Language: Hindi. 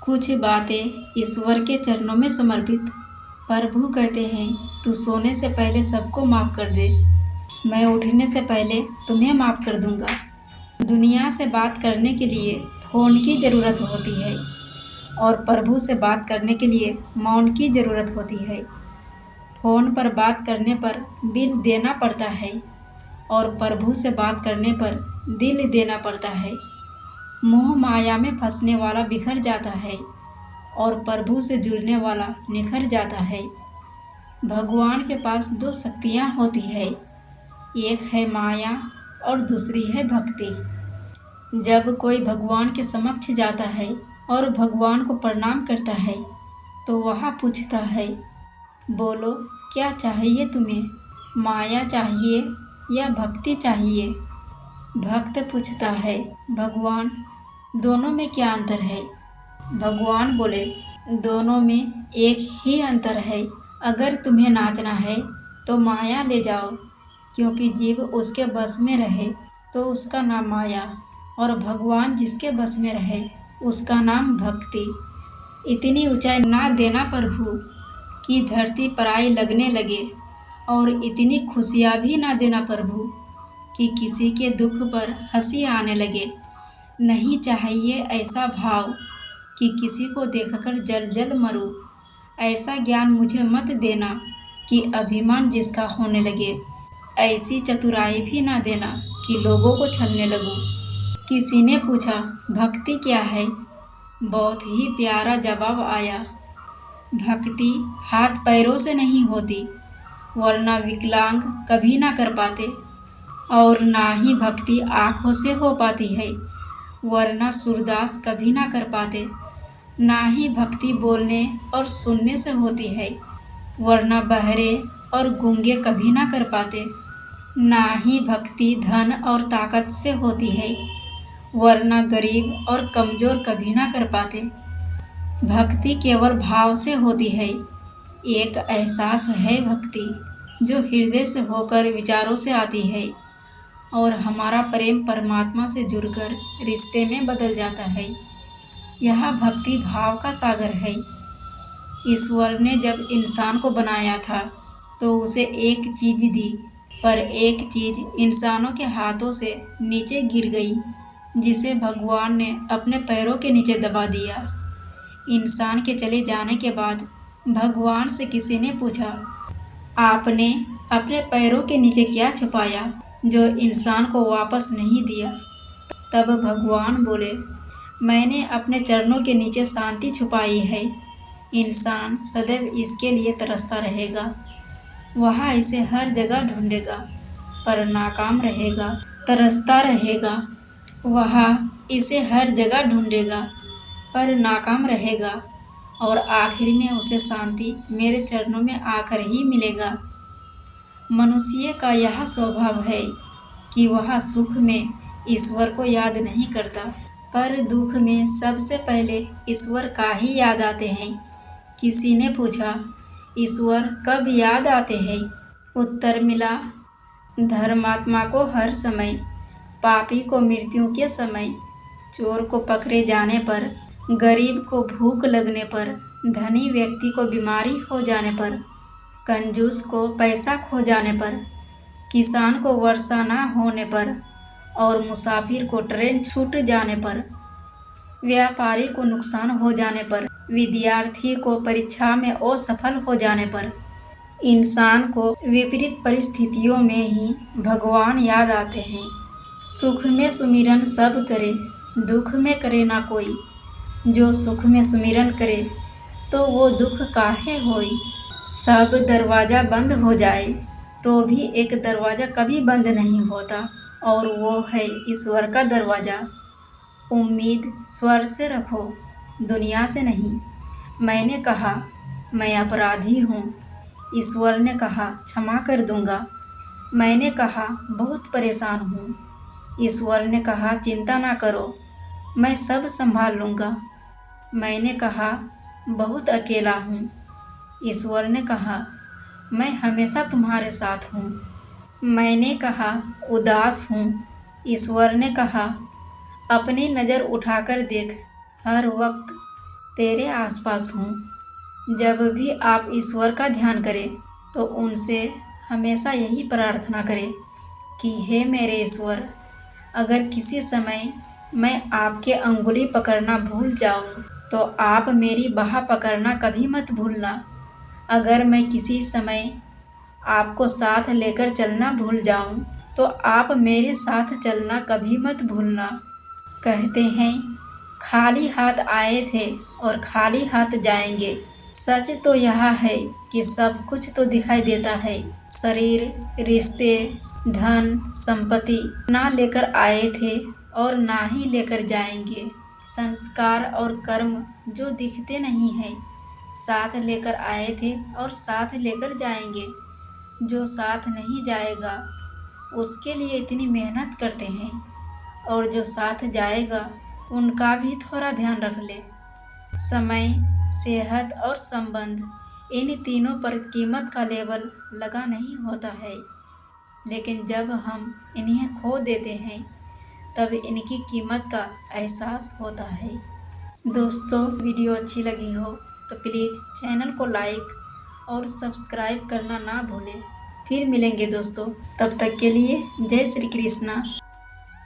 कुछ बातें ईश्वर के चरणों में समर्पित। प्रभु कहते हैं, तू सोने से पहले सबको माफ़ कर दे, मैं उठने से पहले तुम्हें माफ़ कर दूंगा। दुनिया से बात करने के लिए फ़ोन की ज़रूरत होती है और प्रभु से बात करने के लिए मौन की ज़रूरत होती है। फ़ोन पर बात करने पर बिल देना पड़ता है और प्रभु से बात करने पर दिल देना पड़ता है। मोह माया में फंसने वाला बिखर जाता है और प्रभु से जुड़ने वाला निखर जाता है। भगवान के पास दो शक्तियाँ होती है, एक है माया और दूसरी है भक्ति। जब कोई भगवान के समक्ष जाता है और भगवान को प्रणाम करता है तो वह पूछता है, बोलो क्या चाहिए तुम्हें, माया चाहिए या भक्ति चाहिए। भक्त पूछता है, भगवान दोनों में क्या अंतर है। भगवान बोले, दोनों में एक ही अंतर है, अगर तुम्हें नाचना है तो माया ले जाओ, क्योंकि जीव उसके बस में रहे तो उसका नाम माया और भगवान जिसके बस में रहे उसका नाम भक्ति। इतनी ऊंचाई ना देना प्रभु कि धरती पराई लगने लगे और इतनी खुशियाँ भी ना देना प्रभु कि किसी के दुख पर हंसी आने लगे। नहीं चाहिए ऐसा भाव कि किसी को देखकर जल जल मरूं। ऐसा ज्ञान मुझे मत देना कि अभिमान जिसका होने लगे। ऐसी चतुराई भी ना देना कि लोगों को छलने लगूं। किसी ने पूछा, भक्ति क्या है। बहुत ही प्यारा जवाब आया, भक्ति हाथ पैरों से नहीं होती, वरना विकलांग कभी ना कर पाते, और ना ही भक्ति आँखों से हो पाती है, वरना सूरदास कभी ना कर पाते। ना ही भक्ति बोलने और सुनने से होती है, वरना बहरे और गूंगे कभी ना कर पाते। ना ही भक्ति धन और ताकत से होती है, वरना गरीब और कमज़ोर कभी ना कर पाते। भक्ति केवल भाव से होती है। एक एहसास है भक्ति जो हृदय से होकर विचारों से आती है और हमारा प्रेम परमात्मा से जुड़कर रिश्ते में बदल जाता है। यह भक्ति भाव का सागर है। ईश्वर ने जब इंसान को बनाया था तो उसे एक चीज़ दी, पर एक चीज़ इंसानों के हाथों से नीचे गिर गई, जिसे भगवान ने अपने पैरों के नीचे दबा दिया। इंसान के चले जाने के बाद भगवान से किसी ने पूछा, आपने अपने पैरों के नीचे क्या छुपाया जो इंसान को वापस नहीं दिया। तब भगवान बोले, मैंने अपने चरणों के नीचे शांति छुपाई है। इंसान सदैव इसके लिए तरसता रहेगा। वह इसे हर जगह ढूंढेगा पर नाकाम रहेगा। तरसता रहेगा, वह इसे हर जगह ढूंढेगा पर नाकाम रहेगा, और आखिर में उसे शांति मेरे चरणों में आकर ही मिलेगा। मनुष्य का यह स्वभाव है कि वह सुख में ईश्वर को याद नहीं करता, पर दुख में सबसे पहले ईश्वर का ही याद आते हैं। किसी ने पूछा, ईश्वर कब याद आते हैं। उत्तर मिला, धर्मात्मा को हर समय, पापी को मृत्यु के समय, चोर को पकड़े जाने पर, गरीब को भूख लगने पर, धनी व्यक्ति को बीमारी हो जाने पर, कंजूस को पैसा खो जाने पर, किसान को वर्षा ना होने पर, और मुसाफिर को ट्रेन छूट जाने पर, व्यापारी को नुकसान हो जाने पर, विद्यार्थी को परीक्षा में असफल हो जाने पर, इंसान को विपरीत परिस्थितियों में ही भगवान याद आते हैं। सुख में सुमिरन सब करे, दुख में करे ना कोई। जो सुख में सुमिरन करे तो वो दुख काहे होई। सब दरवाज़ा बंद हो जाए तो भी एक दरवाज़ा कभी बंद नहीं होता, और वो है ईश्वर का दरवाज़ा। उम्मीद स्वर से रखो, दुनिया से नहीं। मैंने कहा, मैं अपराधी हूँ। ईश्वर ने कहा, क्षमा कर दूँगा। मैंने कहा, बहुत परेशान हूँ। ईश्वर ने कहा, चिंता ना करो, मैं सब संभाल लूँगा। मैंने कहा, बहुत अकेला हूँ। ईश्वर ने कहा, मैं हमेशा तुम्हारे साथ हूँ। मैंने कहा, उदास हूँ। ईश्वर ने कहा, अपनी नज़र उठाकर देख, हर वक्त तेरे आसपास हूँ। जब भी आप ईश्वर का ध्यान करें तो उनसे हमेशा यही प्रार्थना करें कि हे मेरे ईश्वर, अगर किसी समय मैं आपके अंगुली पकड़ना भूल जाऊँ तो आप मेरी बाह पकड़ना कभी मत भूलना। अगर मैं किसी समय आपको साथ लेकर चलना भूल जाऊं तो आप मेरे साथ चलना कभी मत भूलना। कहते हैं खाली हाथ आए थे और खाली हाथ जाएंगे। सच तो यह है कि सब कुछ तो दिखाई देता है, शरीर, रिश्ते, धन, संपत्ति ना लेकर आए थे और ना ही लेकर जाएंगे। संस्कार और कर्म जो दिखते नहीं हैं, साथ लेकर आए थे और साथ लेकर जाएंगे। जो साथ नहीं जाएगा उसके लिए इतनी मेहनत करते हैं, और जो साथ जाएगा उनका भी थोड़ा ध्यान रख ले। समय, सेहत और संबंध, इन तीनों पर कीमत का लेबल लगा नहीं होता है, लेकिन जब हम इन्हें खो देते हैं तब इनकी कीमत का एहसास होता है। दोस्तों, वीडियो अच्छी लगी हो तो प्लीज़ चैनल को लाइक और सब्सक्राइब करना ना भूलें। फिर मिलेंगे दोस्तों, तब तक के लिए जय श्री कृष्णा।